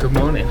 Good morning.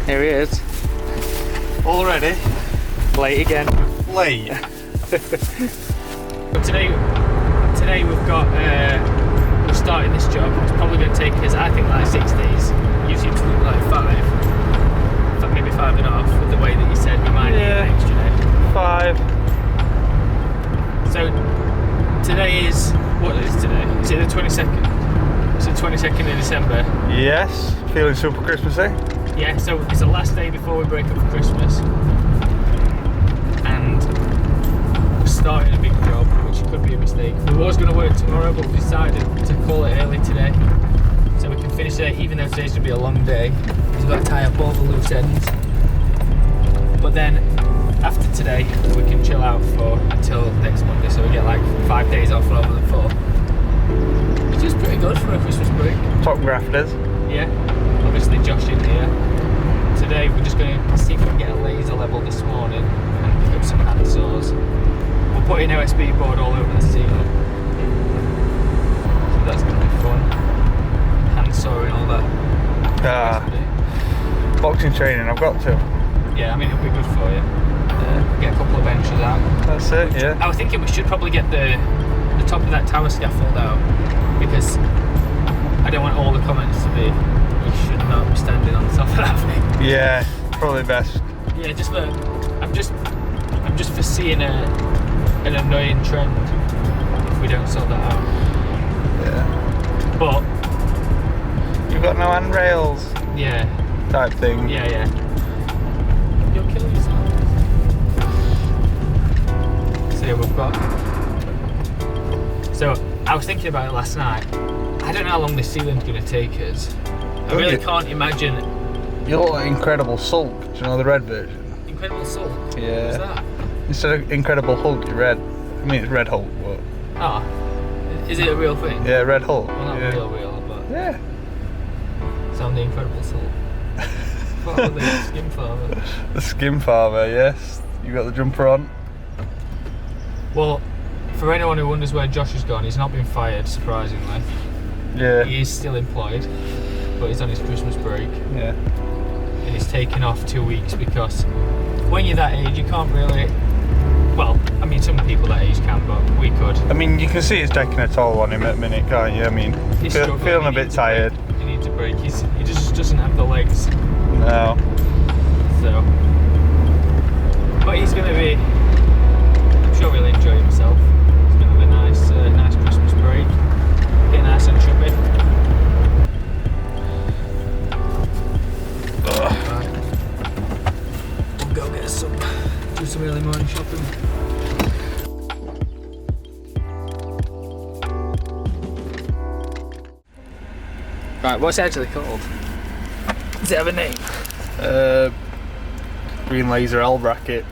Here he is. Already? Late again. Late. But today we've got, we're starting this job. It's probably going to take us, I think, like 6 days. Usually it's like 5. In fact, maybe 5.5 with the way that you said we might need an extra day. 5. So today is, what is today? Is it the 22nd? Is it 22nd of December? Yes. Feeling super Christmassy? Yeah, so it's the last day before we break up for Christmas. And we're starting a big job, which could be a mistake. We was going to work tomorrow, but we decided to call it early today. So we can finish it, even though today's going to be a long day. Because we've got to tie up all the loose ends. But then, after today, we can chill out until next Monday. So we get like 5 days off rather than 4. Which is pretty good for a Christmas break. Top grafters. Yeah. Obviously Josh in here. Today we're just going to see if we can get a laser level this morning and pick up some hand saws. We'll put in OSB board all over the ceiling. So that's going to be fun. Hand sawing, all that. Boxing training, I've got to. Yeah, I mean it'll be good for you. Get a couple of benches out. That's it, yeah. I was thinking we should probably get the top of that tower scaffold out, because I don't want all the comments to be, you should not be standing on the top of that thing. Yeah, probably best. Yeah, I'm just foreseeing an annoying trend if we don't sort that out. Yeah. But You've got no handrails yeah, type thing. yeah. You'll kill yourself. So yeah, we've got. So I was thinking about it last night. I don't know how long this ceiling's going to take us. I really can't imagine. You look like Incredible Sulk. Do you know the red version? Incredible Sulk? Yeah. What's that? Instead of Incredible Hulk, you're red. I mean, it's Red Hulk, but. Oh. Is it a real thing? Yeah, Red Hulk. Well, not yeah. real, but. Yeah. So I'm the Incredible Sulk. What about the skin farmer? The skin farmer, yes. You got the jumper on. Well, for anyone who wonders where Josh has gone, he's not been fired, surprisingly. Yeah. He is still employed, but he's on his Christmas break. Yeah. And he's taken off 2 weeks because when you're that age, you can't really. Well, I mean, some people that age can, but we could. I mean, you can see it's taking a toll on him at the minute, can't you? I mean, He's feeling a bit tired. He needs a break. He just doesn't have the legs. No. So. But he's going to be. I'm sure he'll enjoy himself. He's going to have a nice Christmas break. Get nice and chubby. Right. We'll go get do some early morning shopping. Right, what's it actually called? Does it have a name? Green laser L bracket.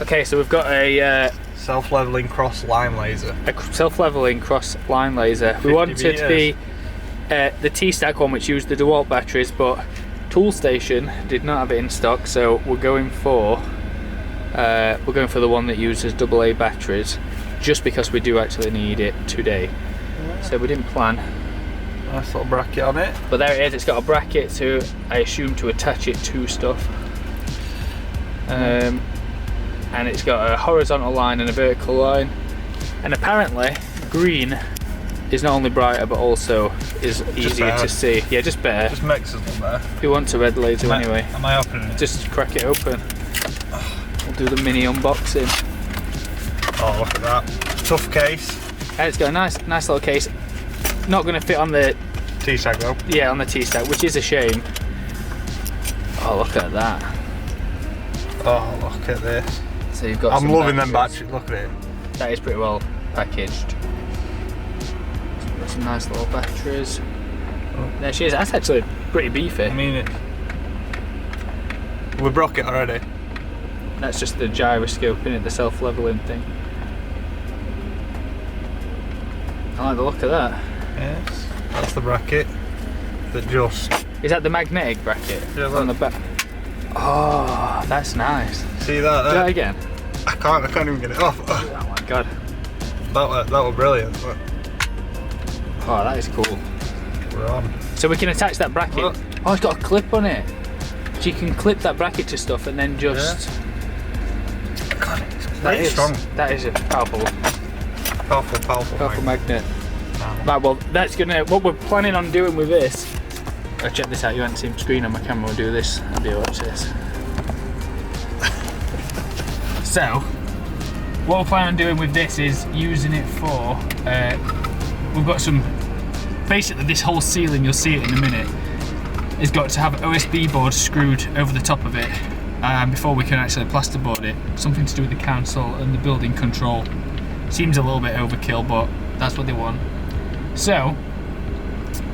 Okay, so we've got a Self-leveling cross line laser. self-leveling cross line laser. We wanted the T-stack one, which used the Dewalt batteries, but Toolstation did not have it in stock, so we're going for the one that uses AA batteries, just because we do actually need it today. Yeah. So we didn't plan. Nice little bracket on it. But there it is. It's got a bracket to, I assume, to attach it to stuff. And it's got a horizontal line and a vertical line. And apparently, green is not only brighter but also is easier to see. Yeah, just better. Just makes us look better. Who wants a red laser anyway? Am I opening it? Just crack it open. We'll do the mini unboxing. Oh, look at that. Tough case. And it's got a nice little case. Not going to fit on the T-stack though. Yeah, on the T-stack, which is a shame. Oh, look at that. Oh, look at this. So you've got. I'm loving them batteries. Look at it. That is pretty well packaged. Got some nice little batteries. Oh, there she is. That's actually pretty beefy. I mean, we broke it already. That's just the gyroscope, isn't it? The self-leveling thing. I like the look of that. Yes, that's the bracket that just Is that the magnetic bracket Yeah, on the back? Oh, that's nice. See that? Do that again. I can't even get it off. Oh my god. That was brilliant. Look. Oh, that is cool. We're on. So we can attach that bracket. Look. Oh, it's got a clip on it. So you can clip that bracket to stuff and then just. Yeah. God, it's That very is strong. That is a powerful Powerful magnet. Right, well, that's gonna. What we're planning on doing with this. Check this out. You haven't seen the screen on my camera. We'll do this. I'll be watch this. So, what we're planning on doing with this is using it for. We've got some. Basically, this whole ceiling, you'll see it in a minute, has got to have OSB board screwed over the top of it before we can actually plasterboard it. Something to do with the council and the building control. Seems a little bit overkill, but that's what they want. So,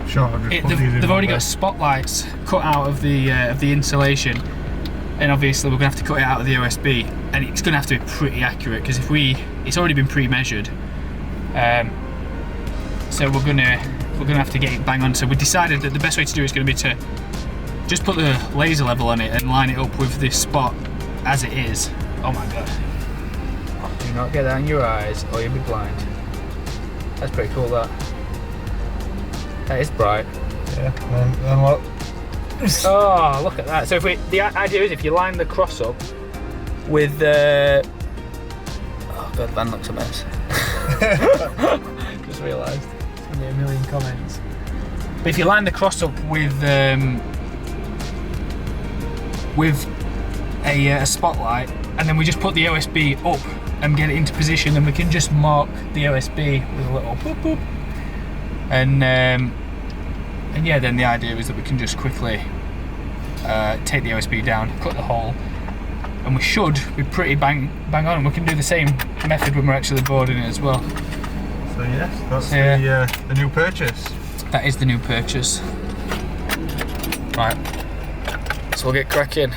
sure, they've already got spotlights cut out of the insulation, and obviously we're gonna have to cut it out of the OSB, and it's gonna have to be pretty accurate because it's already been pre-measured. So we're gonna have to get it bang on. So we decided that the best way to do it is going to be to just put the laser level on it and line it up with this spot as it is. Oh my god. Do not get that in your eyes or you'll be blind. That's pretty cool, that. That is bright. Yeah, and what? Oh, look at that. So the idea is if you line the cross up with the... Oh god, Van looks a mess. Just realised. There's going to be a million comments. But if you line the cross up with a spotlight, and then we just put the OSB up and get it into position, then we can just mark the OSB with a little boop boop. And yeah, then the idea is that we can just quickly take the OSB down, cut the hole, and we should be pretty bang on. And we can do the same method when we're actually boarding it as well. So yes, that's the new purchase. That is the new purchase. Right, so we'll get cracking.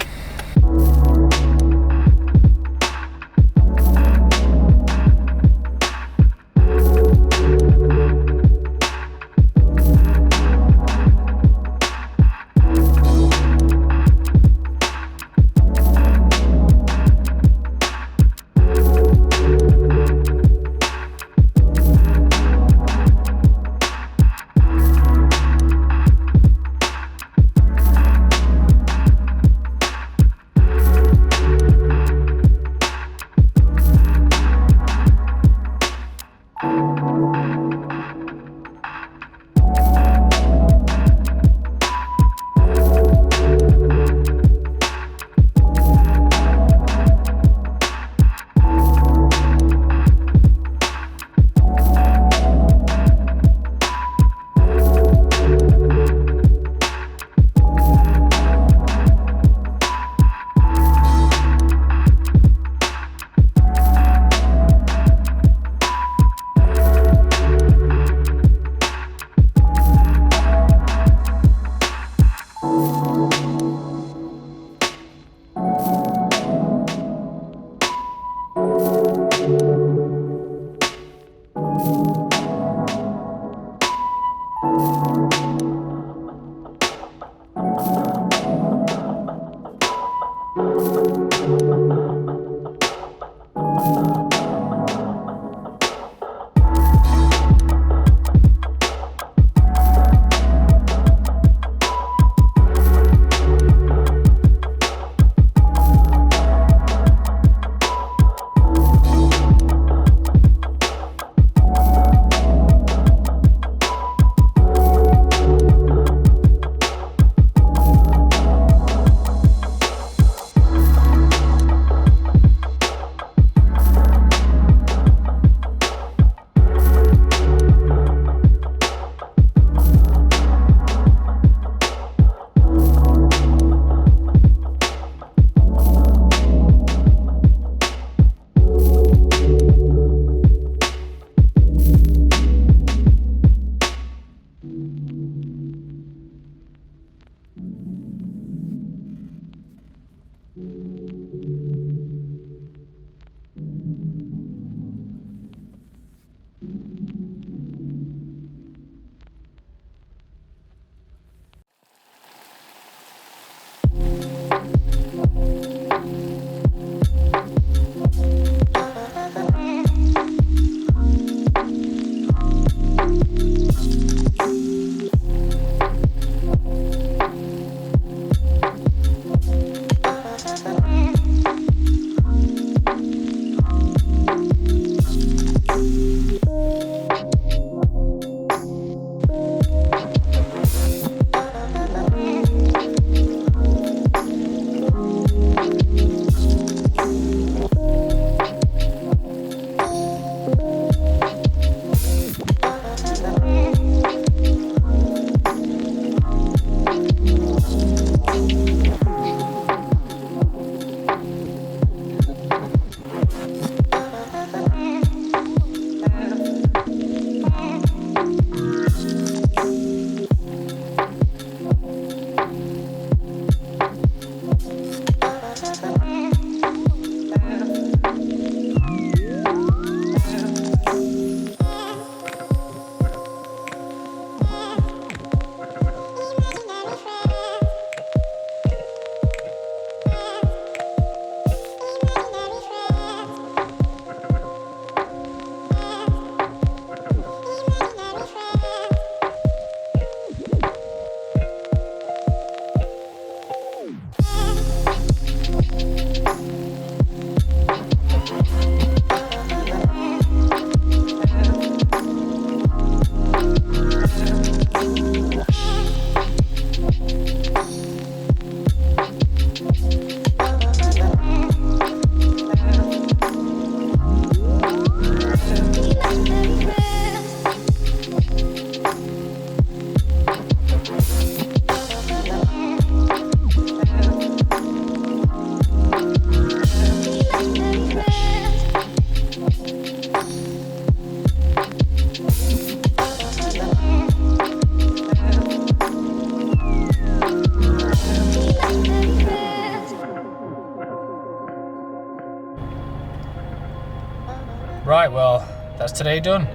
Right, well, that's today done.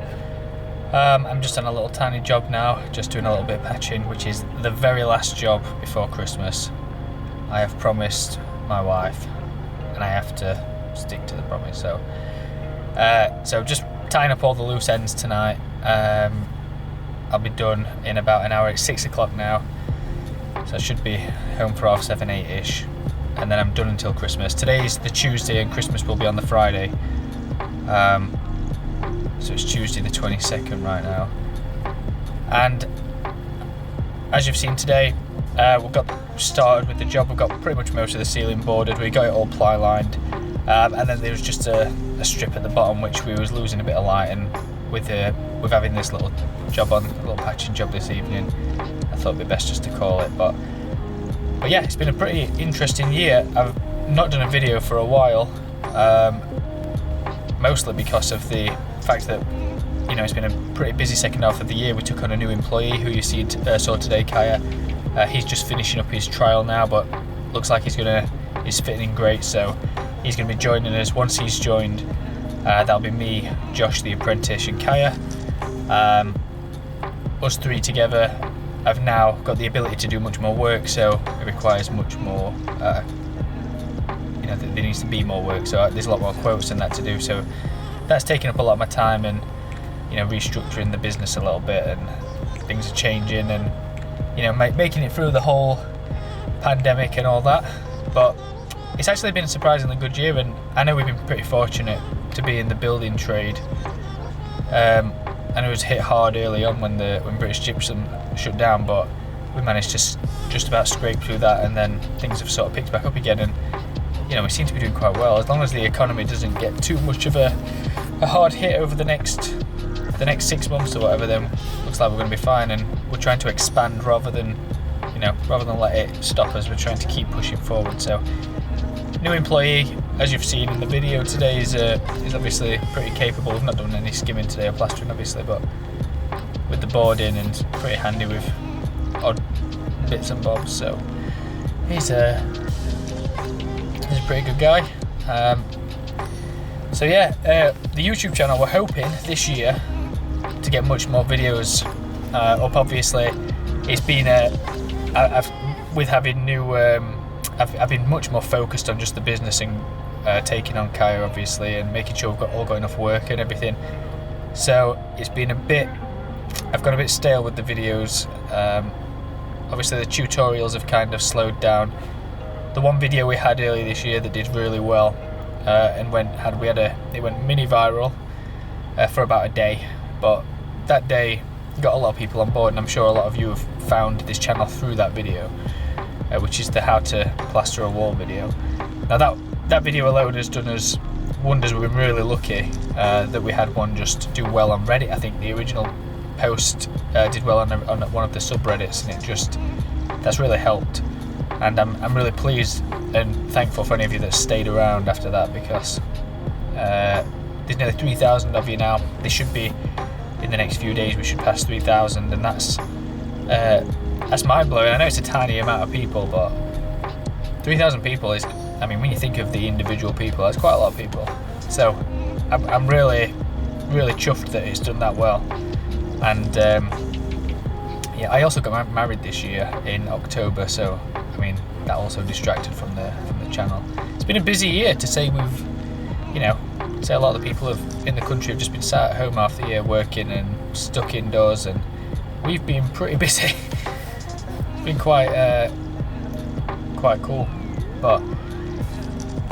I'm just on a little tiny job now, just doing a little bit of patching, which is the very last job before Christmas. I have promised my wife, and I have to stick to the promise. So just tying up all the loose ends tonight. I'll be done in about an hour. It's 6 o'clock now, so I should be home for 7:30ish, and then I'm done until Christmas. Today's the Tuesday, and Christmas will be on the Friday. So it's Tuesday the 22nd right now, and as you've seen today, we've got started with the job. We've got pretty much most of the ceiling boarded. We got it all ply lined, and then there was just a strip at the bottom which we was losing a bit of light, and with having this little job on, a little patching job this evening, I thought it'd be best just to call it. But yeah, it's been a pretty interesting year. I've not done a video for a while, mostly because of the fact that, you know, it's been a pretty busy second half of the year. We took on a new employee who you saw today, Kaya. He's just finishing up his trial now, but looks like he's fitting in great, so he's going to be joining us. Once he's joined, that'll be me, Josh the apprentice, and Kaya. Us three together have now got the ability to do much more work, so it requires much more, you know, there needs to be more work, so there's a lot more quotes and that to do, so that's taking up a lot of my time, and, you know, restructuring the business a little bit, and things are changing, and, you know, making it through the whole pandemic and all that. But it's actually been a surprisingly good year, and I know we've been pretty fortunate to be in the building trade. And it was hit hard early on when British Gypsum shut down, but we managed to just about scrape through that, and then things have sort of picked back up again, and, you know, we seem to be doing quite well. As long as the economy doesn't get too much of a hard hit over the next 6 months or whatever, then looks like we're going to be fine, and we're trying to expand rather than let it stop us. We're trying to keep pushing forward. So new employee, as you've seen in the video today, is obviously pretty capable. We've not done any skimming today or plastering obviously, but with the boarding, and pretty handy with odd bits and bobs, so he's a pretty good guy. So yeah, the YouTube channel, we're hoping this year to get much more videos up. Obviously, it's been with having new. I've been much more focused on just the business and taking on Kaya, obviously, and making sure we've got enough work and everything. So it's been I've got a bit stale with the videos. Obviously, the tutorials have kind of slowed down. The one video we had earlier this year that did really well, and it went mini viral for about a day, but that day got a lot of people on board, and I'm sure a lot of you have found this channel through that video, which is the how to plaster a wall video. Now that video alone has done us wonders. We've been really lucky that we had one just do well on Reddit. I think the original post did well on one of the subreddits, and that's really helped. And I'm really pleased and thankful for any of you that stayed around after that, because there's nearly 3,000 of you now. They should be, in the next few days, we should pass 3,000, and that's mind-blowing. I know it's a tiny amount of people, but 3,000 people is, I mean, when you think of the individual people, that's quite a lot of people. So I'm really, really chuffed that it's done that well. And yeah, I also got married this year in October, so I mean, that also distracted from the channel. It's been a busy year, to say a lot of the people in the country have just been sat at home half the year working and stuck indoors, and we've been pretty busy. It's been quite cool, but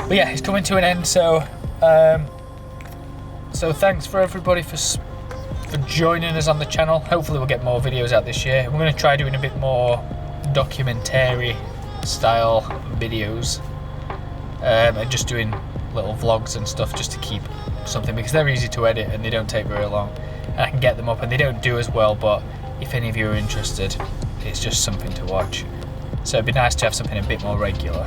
yeah, it's coming to an end. So thanks for everybody for joining us on the channel. Hopefully we'll get more videos out this year. We're going to try doing a bit more documentary style videos, and just doing little vlogs and stuff, just to keep something, because they're easy to edit and they don't take very long, and I can get them up, and they don't do as well, but if any of you are interested, it's just something to watch. So it'd be nice to have something a bit more regular,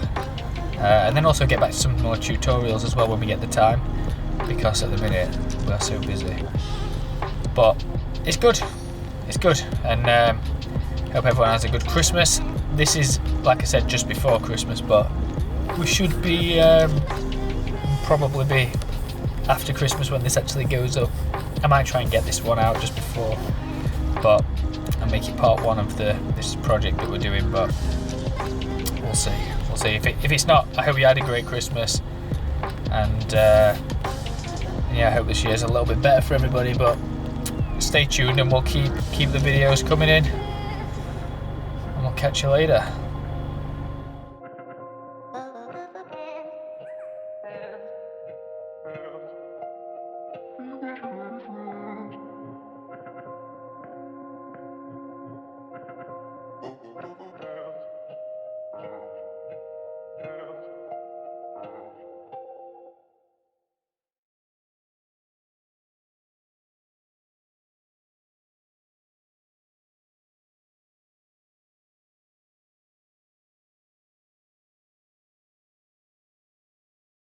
and then also get back to some more tutorials as well when we get the time, because at the minute we are so busy. But it's good, and hope everyone has a good Christmas. This is, like I said, just before Christmas, but we should be probably be after Christmas when this actually goes up. I might try and get this one out just before, but and make it part one of this project that we're doing. But we'll see. We'll see. If it's not, I hope you had a great Christmas, and yeah, I hope this year's a little bit better for everybody. But stay tuned, and we'll keep the videos coming in, and we'll catch you later.